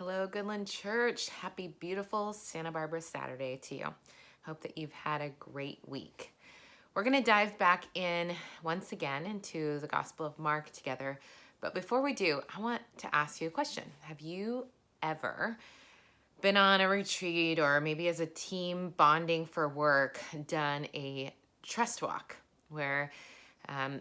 Hello, Goodland Church. Happy, beautiful Santa Barbara Saturday to you. Hope that you've had a great week. We're going to dive back in once again into the Gospel of Mark together. But before we do, I want to ask you a question. Have you ever been on a retreat or maybe as a team bonding for work done a trust walk where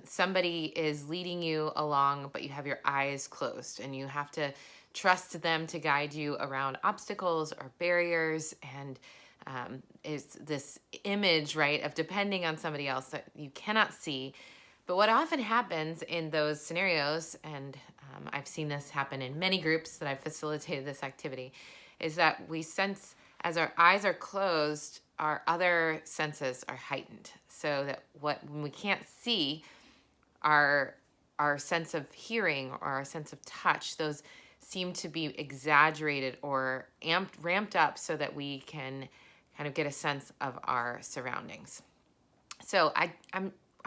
somebody is leading you along, but you have your eyes closed and you have to trust them to guide you around obstacles or barriers. And it's this image, right, of depending on somebody else that you cannot see. But what often happens in those scenarios, and I've seen this happen in many groups that I've facilitated this activity, is that we sense as our eyes are closed, our other senses are heightened. So that when we can't see, our sense of hearing or our sense of touch, those seem to be exaggerated or ramped up so that we can kind of get a sense of our surroundings. So I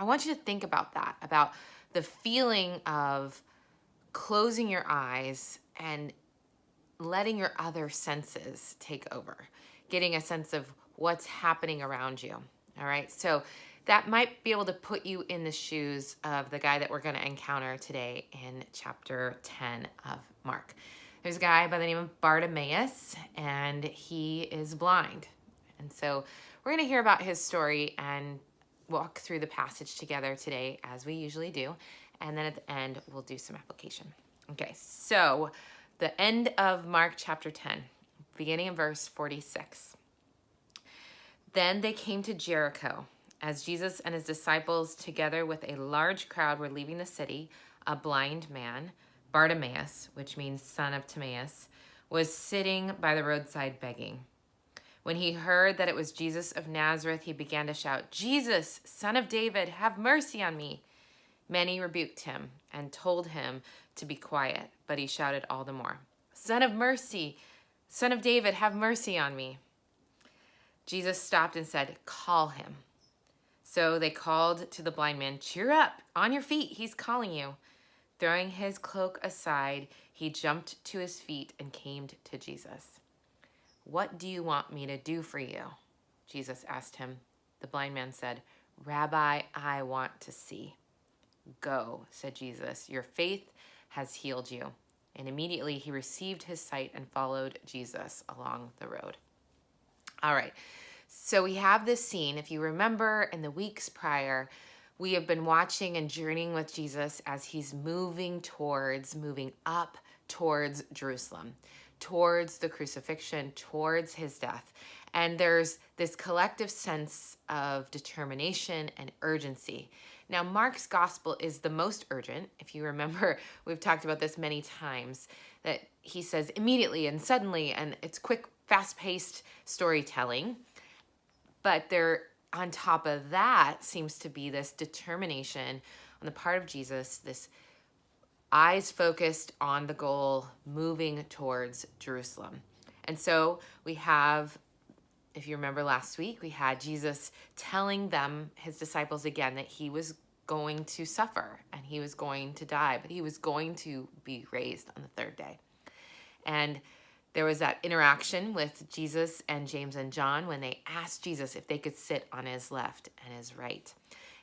want you to think about that, about the feeling of closing your eyes and letting your other senses take over, getting a sense of what's happening around you. All right. So that might be able to put you in the shoes of the guy that we're going to encounter today in chapter 10 of Mark. There's a guy by the name of Bartimaeus, and he is blind. And so we're going to hear about his story and walk through the passage together today, as we usually do. And then at the end, we'll do some application. Okay, so the end of Mark chapter 10, beginning in verse 46. Then they came to Jericho. As Jesus and his disciples, together with a large crowd, were leaving the city, a blind man, Bartimaeus, which means son of Timaeus, was sitting by the roadside begging. When he heard that it was Jesus of Nazareth, he began to shout, "Jesus, Son of David, have mercy on me." Many rebuked him and told him to be quiet, but he shouted all the more, "Son of mercy, Son of David, have mercy on me." Jesus stopped and said, "Call him." So they called to the blind man, "Cheer up, on your feet, he's calling you." Throwing his cloak aside, he jumped to his feet and came to Jesus. "What do you want me to do for you?" Jesus asked him. The blind man said, "Rabbi, I want to see." "Go," said Jesus, "your faith has healed you." And immediately he received his sight and followed Jesus along the road. All right, so we have this scene. If you remember in the weeks prior, we have been watching and journeying with Jesus as he's moving up towards Jerusalem, towards the crucifixion, towards his death. And there's this collective sense of determination and urgency. Now, Mark's gospel is the most urgent. If you remember, we've talked about this many times, that he says immediately and suddenly, and it's quick, fast-paced storytelling. But there, on top of that, seems to be this determination on the part of Jesus, this eyes focused on the goal, moving towards Jerusalem. And so we have, if you remember last week, we had Jesus telling them, his disciples again, that he was going to suffer and he was going to die, but he was going to be raised on the third day. And there was that interaction with Jesus and James and John when they asked Jesus if they could sit on his left and his right.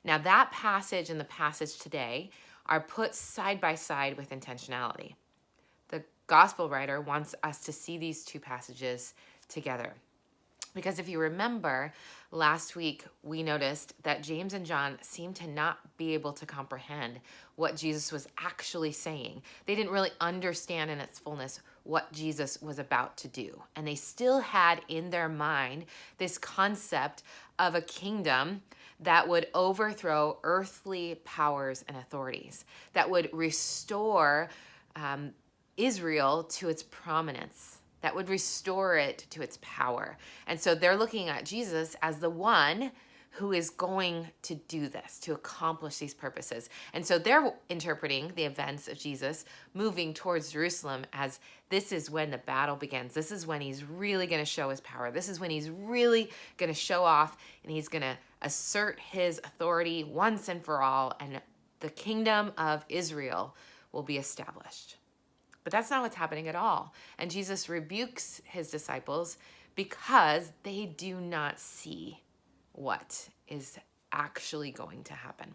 Now that passage and the passage today are put side by side with intentionality. The gospel writer wants us to see these two passages together. Because if you remember, last week we noticed that James and John seemed to not be able to comprehend what Jesus was actually saying. They didn't really understand in its fullness what Jesus was about to do. And they still had in their mind this concept of a kingdom that would overthrow earthly powers and authorities, that would restore Israel to its prominence, that would restore it to its power. And so they're looking at Jesus as the one who is going to do this, to accomplish these purposes. And so they're interpreting the events of Jesus moving towards Jerusalem as this is when the battle begins. This is when he's really going to show his power. This is when he's really going to show off and he's going to assert his authority once and for all, and the kingdom of Israel will be established. But that's not what's happening at all. And Jesus rebukes his disciples because they do not see what is actually going to happen.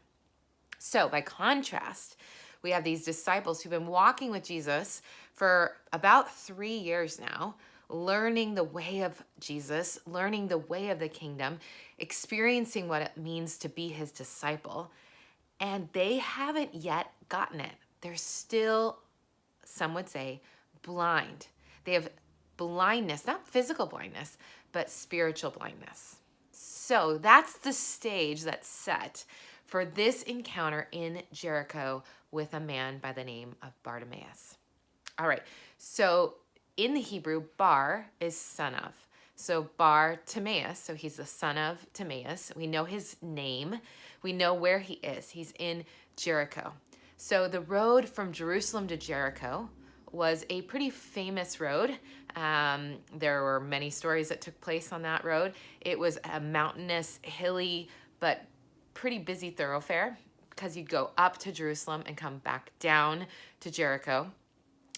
So by contrast, we have these disciples who've been walking with Jesus for about 3 years now, learning the way of Jesus, learning the way of the kingdom, experiencing what it means to be his disciple. And they haven't yet gotten it. They're still, some would say, blind. They have blindness, not physical blindness, but spiritual blindness. So that's the stage that's set for this encounter in Jericho with a man by the name of Bartimaeus. All right, so in the Hebrew, Bar is son of. So Bar Timaeus, so he's the son of Timaeus. We know his name. We know where he is. He's in Jericho. So the road from Jerusalem to Jericho was a pretty famous road. There were many stories that took place on that road. It was a mountainous, hilly, but pretty busy thoroughfare because you'd go up to Jerusalem and come back down to Jericho.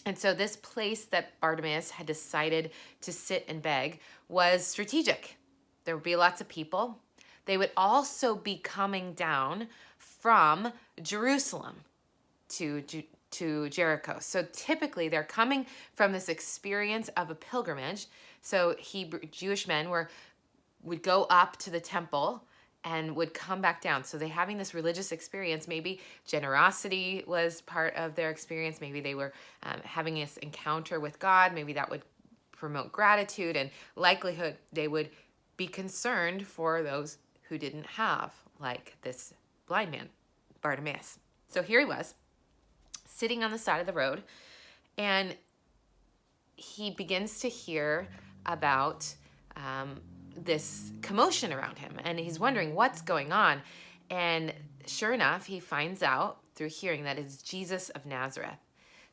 And so this place that Bartimaeus had decided to sit and beg was strategic. There would be lots of people. They would also be coming down from Jerusalem to Jericho. So typically they're coming from this experience of a pilgrimage. So Jewish men would go up to the temple and would come back down. So they're having this religious experience. Maybe generosity was part of their experience. Maybe they were having this encounter with God. Maybe that would promote gratitude, and likelihood they would be concerned for those who didn't have, like this blind man, Bartimaeus. So here he was, sitting on the side of the road, and he begins to hear about this commotion around him, and he's wondering what's going on. And sure enough, he finds out through hearing that it's Jesus of Nazareth.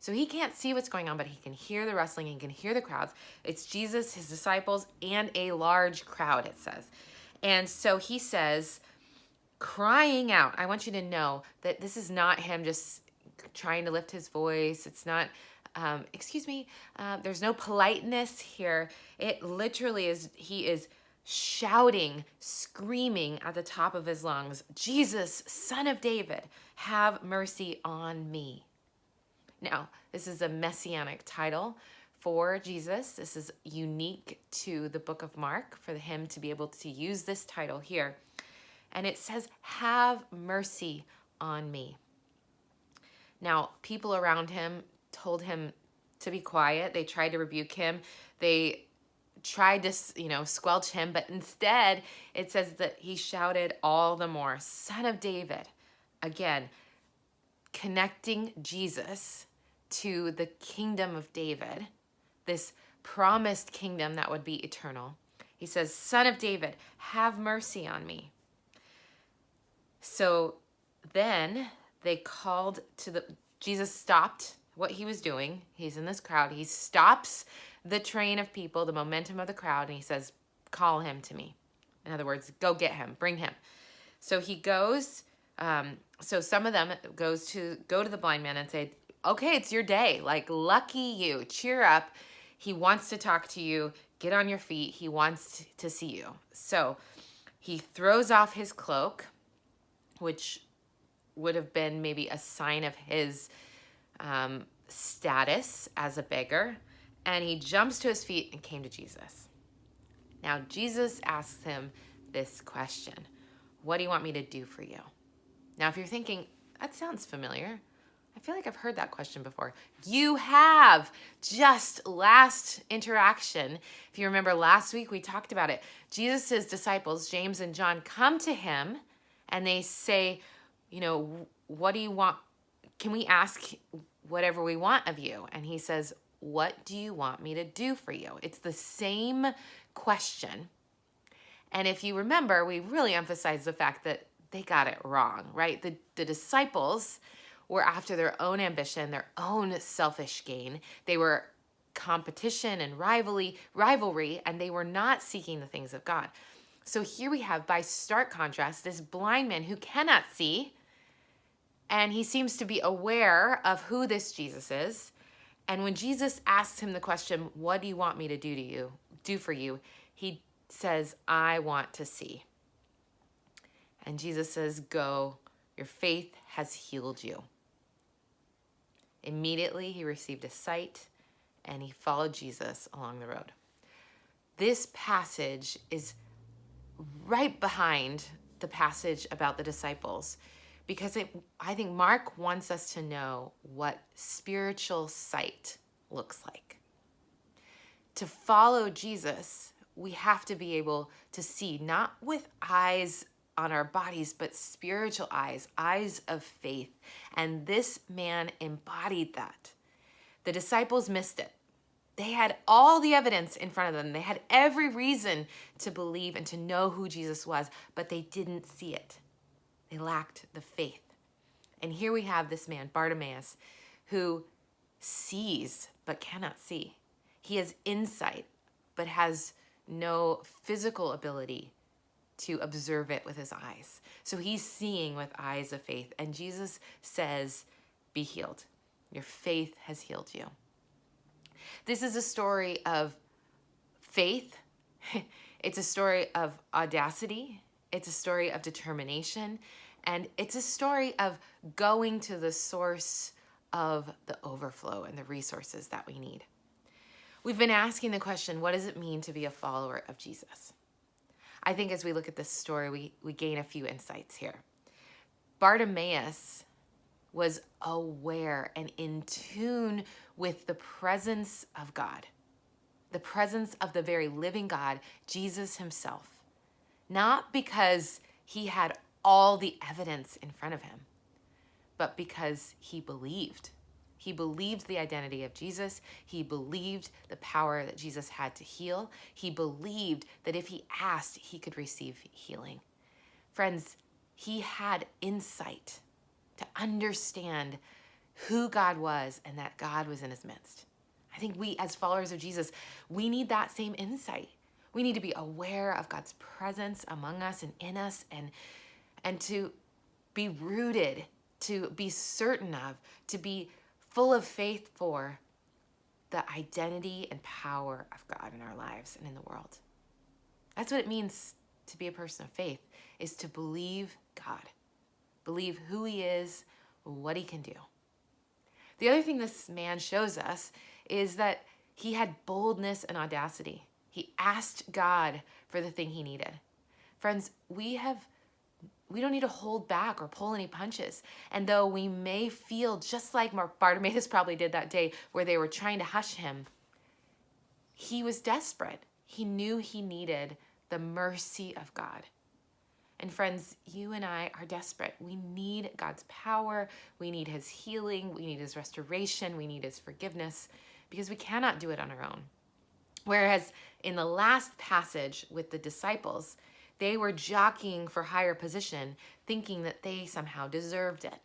So he can't see what's going on, but he can hear the rustling, he can hear the crowds. It's Jesus, his disciples, and a large crowd, it says. And so he says, crying out, I want you to know that this is not him just trying to lift his voice. It's not, there's no politeness here. It literally is, he is shouting, screaming at the top of his lungs, Jesus, Son of David, have mercy on me. Now, this is a messianic title for Jesus. This is unique to the book of Mark for him to be able to use this title here. And it says, have mercy on me. Now, people around him told him to be quiet. They tried to rebuke him. They tried to, squelch him, but instead it says that he shouted all the more, Son of David. Again, connecting Jesus to the kingdom of David, this promised kingdom that would be eternal. He says, Son of David, have mercy on me. So then they called Jesus stopped what he was doing. He's in this crowd. He stops the train of people, the momentum of the crowd, and he says, call him to me. In other words, go get him, bring him. So he goes, so some of them go to the blind man and say, okay, it's your day. Like, lucky you, cheer up. He wants to talk to you. Get on your feet. He wants to see you. So he throws off his cloak, which would have been maybe a sign of his status as a beggar, and he jumps to his feet and came to Jesus. Now, Jesus asks him this question, what do you want me to do for you? Now, if you're thinking, that sounds familiar, I feel like I've heard that question before. You have. Just last interaction, if you remember last week, we talked about it. Jesus' disciples, James and John, come to him and they say, what do you want? Can we ask whatever we want of you? And he says, what do you want me to do for you? It's the same question. And if you remember, we really emphasized the fact that they got it wrong, right? The disciples were after their own ambition, their own selfish gain. They were competition and rivalry, and they were not seeking the things of God. So here we have, by stark contrast, this blind man who cannot see, and he seems to be aware of who this Jesus is, And when Jesus asks him the question, what do you want me to do for you? He says, I want to see. And Jesus says, go, your faith has healed you. Immediately he received his sight and he followed Jesus along the road. This passage is right behind the passage about the disciples because I think Mark wants us to know what spiritual sight looks like. To follow Jesus, we have to be able to see, not with eyes on our bodies, but spiritual eyes, eyes of faith. And this man embodied that. The disciples missed it. They had all the evidence in front of them. They had every reason to believe and to know who Jesus was, but they didn't see it. They lacked the faith. And here we have this man, Bartimaeus, who sees but cannot see. He has insight but has no physical ability to observe it with his eyes. So he's seeing with eyes of faith. And Jesus says, be healed. Your faith has healed you. This is a story of faith. It's a story of audacity. It's a story of determination. And it's a story of going to the source of the overflow and the resources that we need. We've been asking the question, what does it mean to be a follower of Jesus? I think as we look at this story, we gain a few insights here. Bartimaeus was aware and in tune with the presence of God, the presence of the very living God, Jesus himself, not because he had all the evidence in front of him, but because he believed. He believed the identity of Jesus. He believed the power that Jesus had to heal. He believed that if he asked, he could receive healing. Friends, he had insight to understand who God was and that God was in his midst. I think we, as followers of Jesus, we need that same insight. We need to be aware of God's presence among us and in us, and to be rooted, to be certain of, to be full of faith for the identity and power of God in our lives and in the world. That's what it means to be a person of faith, is to believe God, believe who he is, what he can do. The other thing this man shows us is that he had boldness and audacity. He asked God for the thing he needed. Friends, we don't need to hold back or pull any punches. And though we may feel just like Bartimaeus probably did that day where they were trying to hush him, he was desperate. He knew he needed the mercy of God. And friends, you and I are desperate. We need God's power. We need his healing. We need his restoration. We need his forgiveness, because we cannot do it on our own. Whereas in the last passage with the disciples, they were jockeying for higher position, thinking that they somehow deserved it.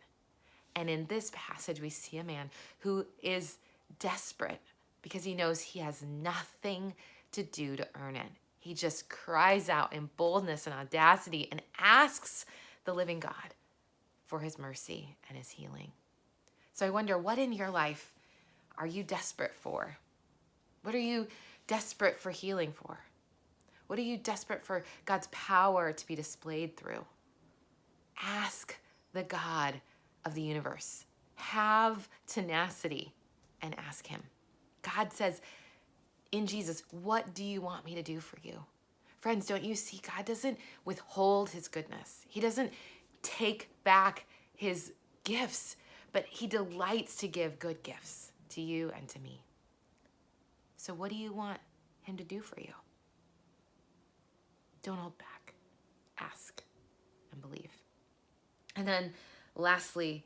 And in this passage, we see a man who is desperate because he knows he has nothing to do to earn it. He just cries out in boldness and audacity and asks the living God for his mercy and his healing. So I wonder, what in your life are you desperate for? What are you desperate for healing for? What are you desperate for God's power to be displayed through? Ask the God of the universe. Have tenacity and ask him. God says in Jesus, what do you want me to do for you? Friends, don't you see? God doesn't withhold his goodness. He doesn't take back his gifts, but he delights to give good gifts to you and to me. So what do you want him to do for you? Don't hold back. Ask and believe. And then lastly,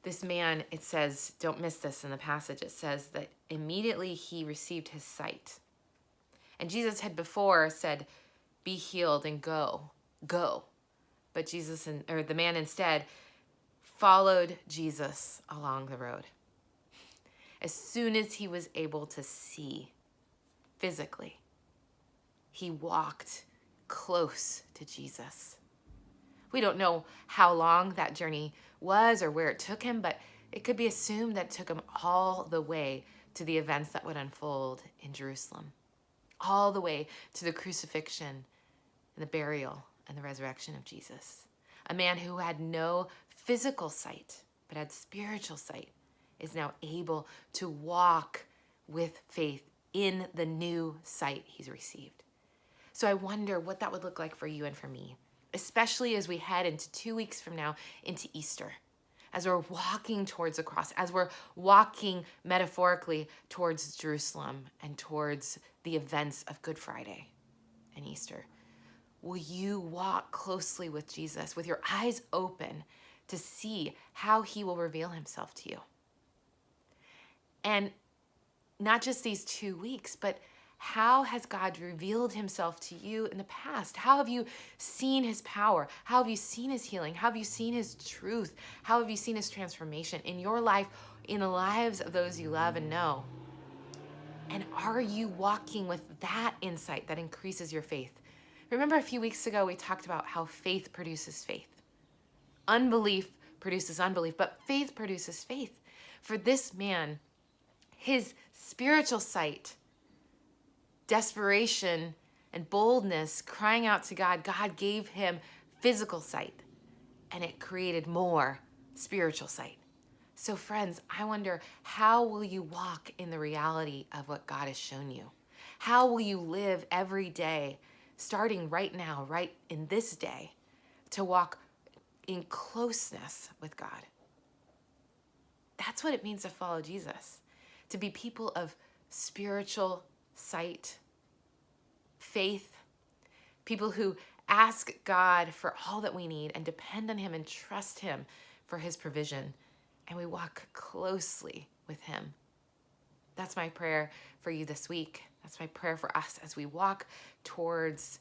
this man, it says, don't miss this in the passage, it says that immediately he received his sight. And Jesus had before said, be healed and go. But the man instead followed Jesus along the road. As soon as he was able to see physically, he walked close to Jesus. We don't know how long that journey was or where it took him, but It could be assumed that it took him all the way to the events that would unfold in Jerusalem, all the way to the crucifixion and the burial and the resurrection of Jesus. A man who had no physical sight, but had spiritual sight, is now able to walk with faith in the new sight he's received. So I wonder what that would look like for you and for me, especially as we head into 2 weeks from now into Easter, as we're walking towards the cross, as we're walking metaphorically towards Jerusalem and towards the events of Good Friday and Easter. Will you walk closely with Jesus with your eyes open to see how he will reveal himself to you? And not just these 2 weeks, but how has God revealed himself to you in the past? How have you seen his power? How have you seen his healing? How have you seen his truth? How have you seen his transformation in your life, in the lives of those you love and know? And are you walking with that insight that increases your faith? Remember a few weeks ago, we talked about how faith produces faith. Unbelief produces unbelief, but faith produces faith. For this man, his spiritual sight, desperation, and boldness, crying out to God, God gave him physical sight, and it created more spiritual sight. So friends, I wonder, how will you walk in the reality of what God has shown you? How will you live every day, starting right now, right in this day, to walk in closeness with God? That's what it means to follow Jesus, to be people of spiritual sight, faith, people who ask God for all that we need and depend on him and trust him for his provision, and we walk closely with him. That's my prayer for you this week. That's my prayer for us as we walk towards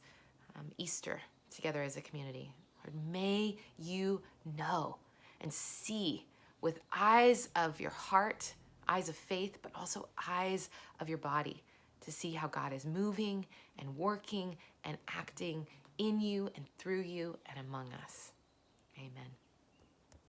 Easter together as a community. Lord, may you know and see with eyes of your heart, eyes of faith, but also eyes of your body, to see how God is moving and working and acting in you and through you and among us. Amen.